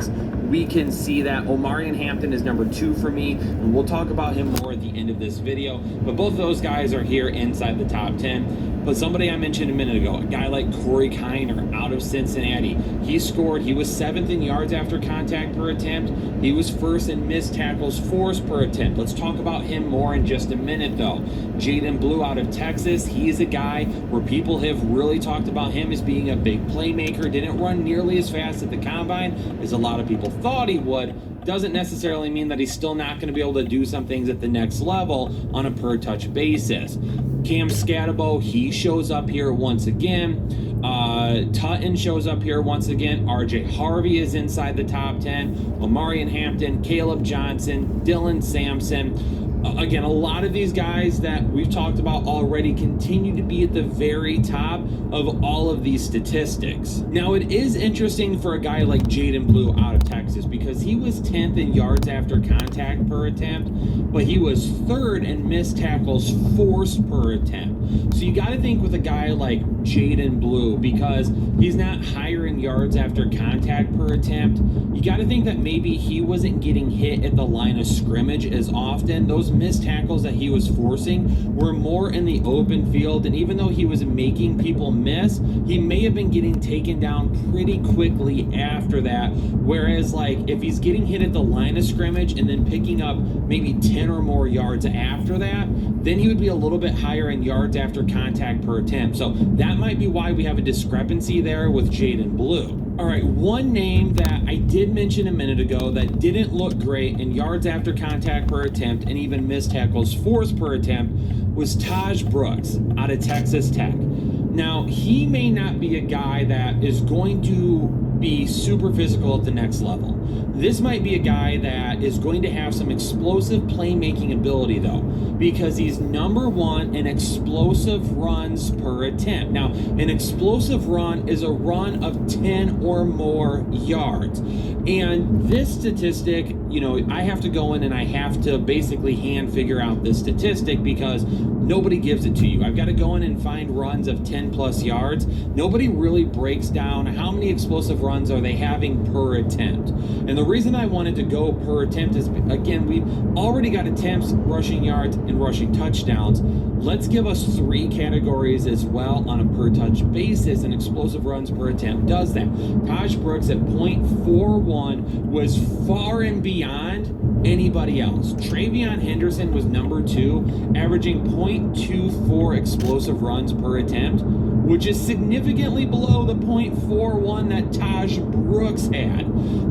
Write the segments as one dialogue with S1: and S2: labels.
S1: pass, we can see that Omarion Hampton is number 2 for me, and we'll talk about him more at the end of this video. But both of those guys are here inside the top 10. But somebody I mentioned a minute ago, a guy like Corey Kiner out of Cincinnati, he scored. He was 7th in yards after contact per attempt. He was 1st in missed tackles forced per attempt. Let's talk about him more in just a minute, though. Jaden Blue out of Texas, he's a guy where people have really talked about him as being a big playmaker. Didn't run nearly as fast at the combine as a lot of people thought he would. Doesn't necessarily mean that he's still not going to be able to do some things at the next level on a per touch basis. Cam Scatabo, he shows up here once again. Tutton shows up here once again. RJ Harvey is inside the top 10. Omarion Hampton, Caleb Johnson, Dylan Sampson. Again, a lot of these guys that we've talked about already continue to be at the very top of all of these statistics. Now, it is interesting for a guy like Jaden Blue out of Texas because he was 10th in yards after contact per attempt, but he was 3rd in missed tackles forced per attempt. So you got to think with a guy like Jaden Blue, because he's not higher in yards after contact per attempt, you got to think that maybe he wasn't getting hit at the line of scrimmage as often. Those missed tackles that he was forcing were more in the open field, and even though he was making people miss, he may have been getting taken down pretty quickly after that. Whereas, like, if he's getting hit at the line of scrimmage and then picking up maybe 10 or more yards after that, then he would be a little bit higher in yards after contact per attempt. So that might be why we have a discrepancy there with Jaden Blue. All right, one name that I did mention a minute ago that didn't look great in yards after contact per attempt and even missed tackles forced per attempt was Taj Brooks out of Texas Tech. Now, he may not be a guy that is going to be super physical at the next level. This might be a guy that is going to have some explosive playmaking ability, though, because he's number 1 in explosive runs per attempt. Now, an explosive run is a run of 10 or more yards. And this statistic, you know, I have to go in and I have to basically hand figure out this statistic because nobody gives it to you. I've got to go in and find runs of 10 plus yards. Nobody really breaks down how many explosive runs are they having per attempt. And the reason I wanted to go per attempt is, again, we've already got attempts, rushing yards, and rushing touchdowns. Let's give us 3 categories as well on a per touch basis, and explosive runs per attempt does that. Taj Brooks at .41 was far and beyond anybody else. TreVeyon Henderson was number 2, averaging .24 explosive runs per attempt, which is significantly below the .41 that Taj Brooks had.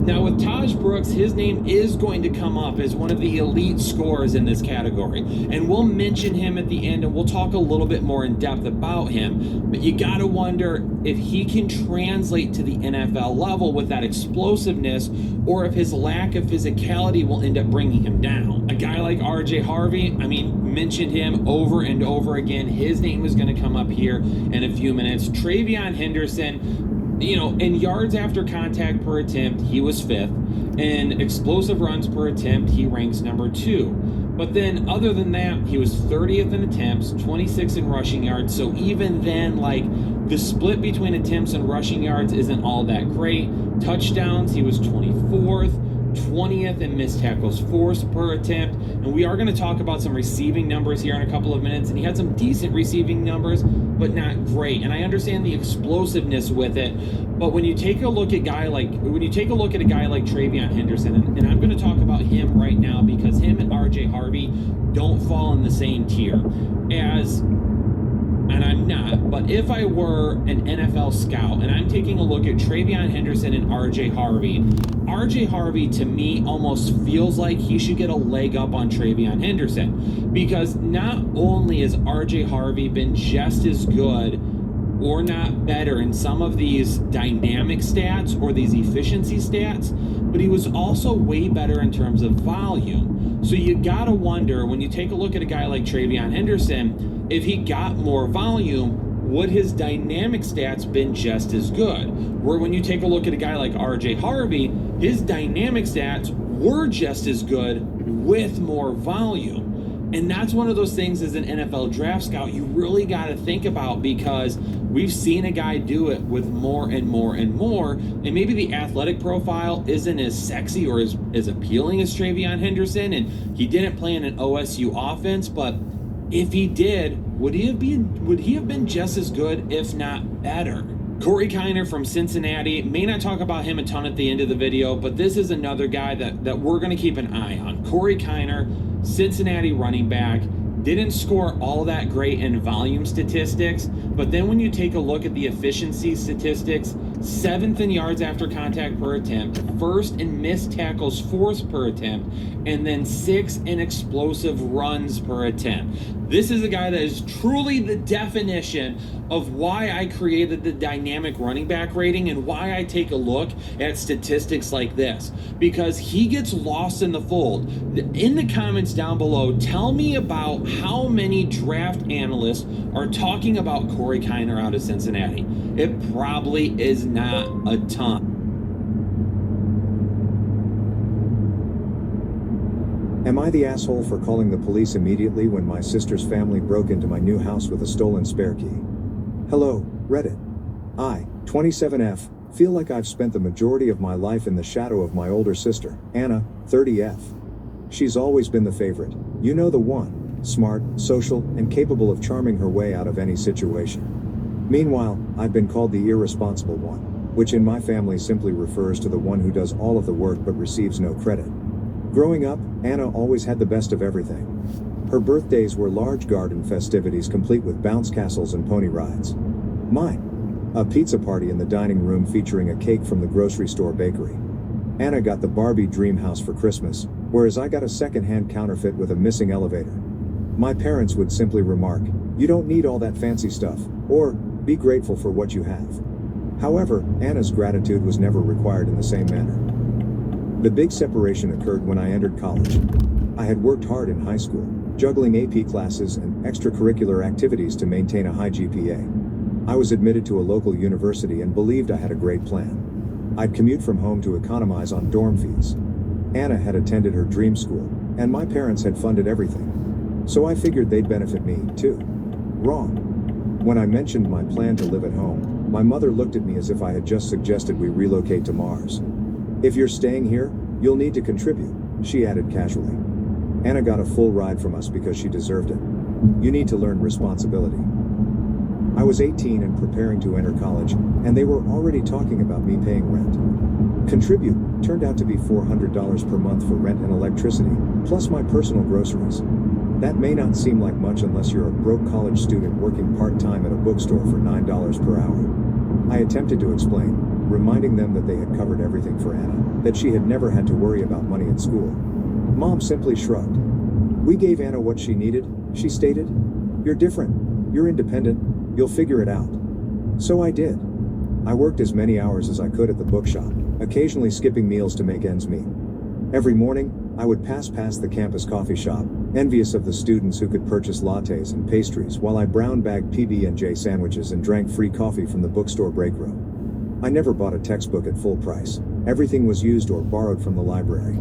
S1: Now, with Taj Brooks, his name is going to come up as one of the elite scorers in this category, and we'll mention him at the end, and we'll talk a little bit more in depth about him. But you gotta wonder if he can translate to the NFL level with that explosiveness, or if his lack of physicality will end up bringing him down. A guy like RJ Harvey, I mean, mentioned him over and over again. His name is going to come up here in a few minutes. TreVeyon Henderson, you know, in yards after contact per attempt, he was 5th. In explosive runs per attempt, he ranks number 2. But then, other than that, he was 30th in attempts, 26th in rushing yards. So even then, like, the split between attempts and rushing yards isn't all that great. Touchdowns, he was 24th. 20th in missed tackles forced per attempt. And we are going to talk about some receiving numbers here in a couple of minutes, and he had some decent receiving numbers, but not great. And I understand the explosiveness with it, but when you take a look at a guy like TreVeyon Henderson, and I'm going to talk about him right now because him and RJ Harvey don't fall in the same tier as, and I'm not, but if I were an NFL scout and I'm taking a look at TreVeyon Henderson and RJ Harvey to me almost feels like he should get a leg up on TreVeyon Henderson, because not only has RJ Harvey been just as good or not better in some of these dynamic stats or these efficiency stats, but he was also way better in terms of volume. So you gotta wonder, when you take a look at a guy like TreVeyon Henderson, if he got more volume, would his dynamic stats been just as good? Where when you take a look at a guy like RJ Harvey, his dynamic stats were just as good with more volume. And that's one of those things as an NFL draft scout you really got to think about, because we've seen a guy do it with more and more and more, and maybe the athletic profile isn't as sexy or as appealing as TreVeyon Henderson, and he didn't play in an OSU offense, but if he did, would he have been just as good, if not better? Corey Kiner from Cincinnati, may not talk about him a ton at the end of the video, but this is another guy that we're going to keep an eye on. Corey Kiner, Cincinnati running back, didn't score all that great in volume statistics, but then when you take a look at the efficiency statistics, 7th in yards after contact per attempt, 1st in missed tackles forced per attempt, and then 6th in explosive runs per attempt. This is a guy that is truly the definition of why I created the dynamic running back rating and why I take a look at statistics like this, because he gets lost in the fold. In the comments down below, tell me about how many draft analysts are talking about Corey Kiner out of Cincinnati. It probably is not a ton.
S2: Am I the asshole for calling the police immediately when my sister's family broke into my new house with a stolen spare key? Hello, Reddit. I, 27F, feel like I've spent the majority of my life in the shadow of my older sister, Anna, 30F. She's always been the favorite, you know, the one, smart, social, and capable of charming her way out of any situation. Meanwhile, I've been called the irresponsible one, which in my family simply refers to the one who does all of the work but receives no credit. Growing up, Anna always had the best of everything. Her birthdays were large garden festivities complete with bounce castles and pony rides. Mine, a pizza party in the dining room featuring a cake from the grocery store bakery. Anna got the Barbie dream house for Christmas, whereas I got a second-hand counterfeit with a missing elevator. My parents would simply remark, "You don't need all that fancy stuff," or, "Be grateful for what you have." However, Anna's gratitude was never required in the same manner. The big separation occurred when I entered college. I had worked hard in high school, juggling AP classes and extracurricular activities to maintain a high GPA. I was admitted to a local university and believed I had a great plan. I'd commute from home to economize on dorm fees. Anna had attended her dream school, and my parents had funded everything. So I figured they'd benefit me, too. Wrong. When I mentioned my plan to live at home, my mother looked at me as if I had just suggested we relocate to Mars. "If you're staying here, you'll need to contribute," she added casually. Anna got a full ride from us because she deserved it. You need to learn responsibility. I was 18 and preparing to enter college, and they were already talking about me paying rent. Contribute turned out to be $400 per month for rent and electricity, plus my personal groceries. That may not seem like much unless you're a broke college student working part-time at a bookstore for $9 per hour. I attempted to explain, reminding them that they had covered everything for Anna, that she had never had to worry about money at school. Mom simply shrugged. "We gave Anna what she needed," she stated. "You're different. You're independent. You'll figure it out." So I did. I worked as many hours as I could at the bookshop, occasionally skipping meals to make ends meet. Every morning, I would pass past the campus coffee shop, envious of the students who could purchase lattes and pastries while I brown-bagged PB&J sandwiches and drank free coffee from the bookstore break room. I never bought a textbook at full price. Everything was used or borrowed from the library.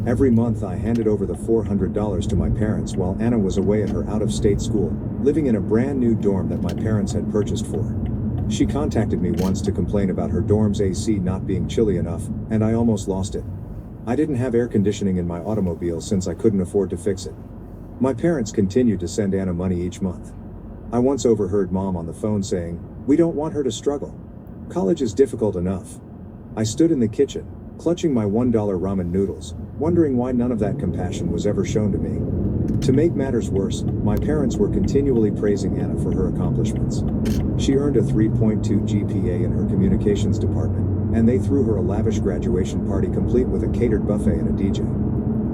S2: Every month I handed over the $400 to my parents while Anna was away at her out-of-state school, living in a brand new dorm that my parents had purchased for her. She contacted me once to complain about her dorm's AC not being chilly enough, and I almost lost it. I didn't have air conditioning in my automobile since I couldn't afford to fix it. My parents continued to send Anna money each month. I once overheard Mom on the phone saying, "We don't want her to struggle. College is difficult enough." I stood in the kitchen, clutching my $1 ramen noodles, wondering why none of that compassion was ever shown to me. To make matters worse, my parents were continually praising Anna for her accomplishments. She earned a 3.2 GPA in her communications department, and they threw her a lavish graduation party complete with a catered buffet and a DJ.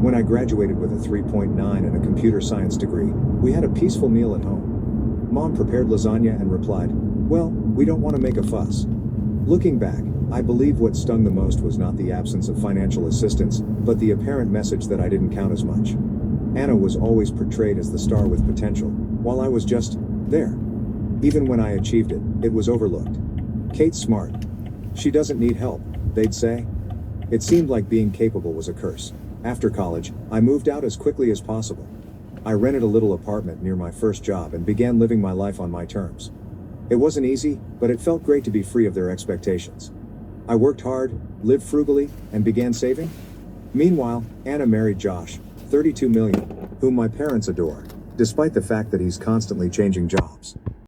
S2: When I graduated with a 3.9 and a computer science degree, we had a peaceful meal at home. Mom prepared lasagna and replied, "Well, we don't want to make a fuss." Looking back, I believe what stung the most was not the absence of financial assistance, but the apparent message that I didn't count as much. Anna was always portrayed as the star with potential, while I was just there. Even when I achieved it, it was overlooked. "Kate's smart. She doesn't need help," they'd say. It seemed like being capable was a curse. After college, I moved out as quickly as possible. I rented a little apartment near my first job and began living my life on my terms. It wasn't easy, but it felt great to be free of their expectations. I worked hard, lived frugally, and began saving. Meanwhile, Anna married Josh, 32 million, whom my parents adore, despite the fact that he's constantly changing jobs.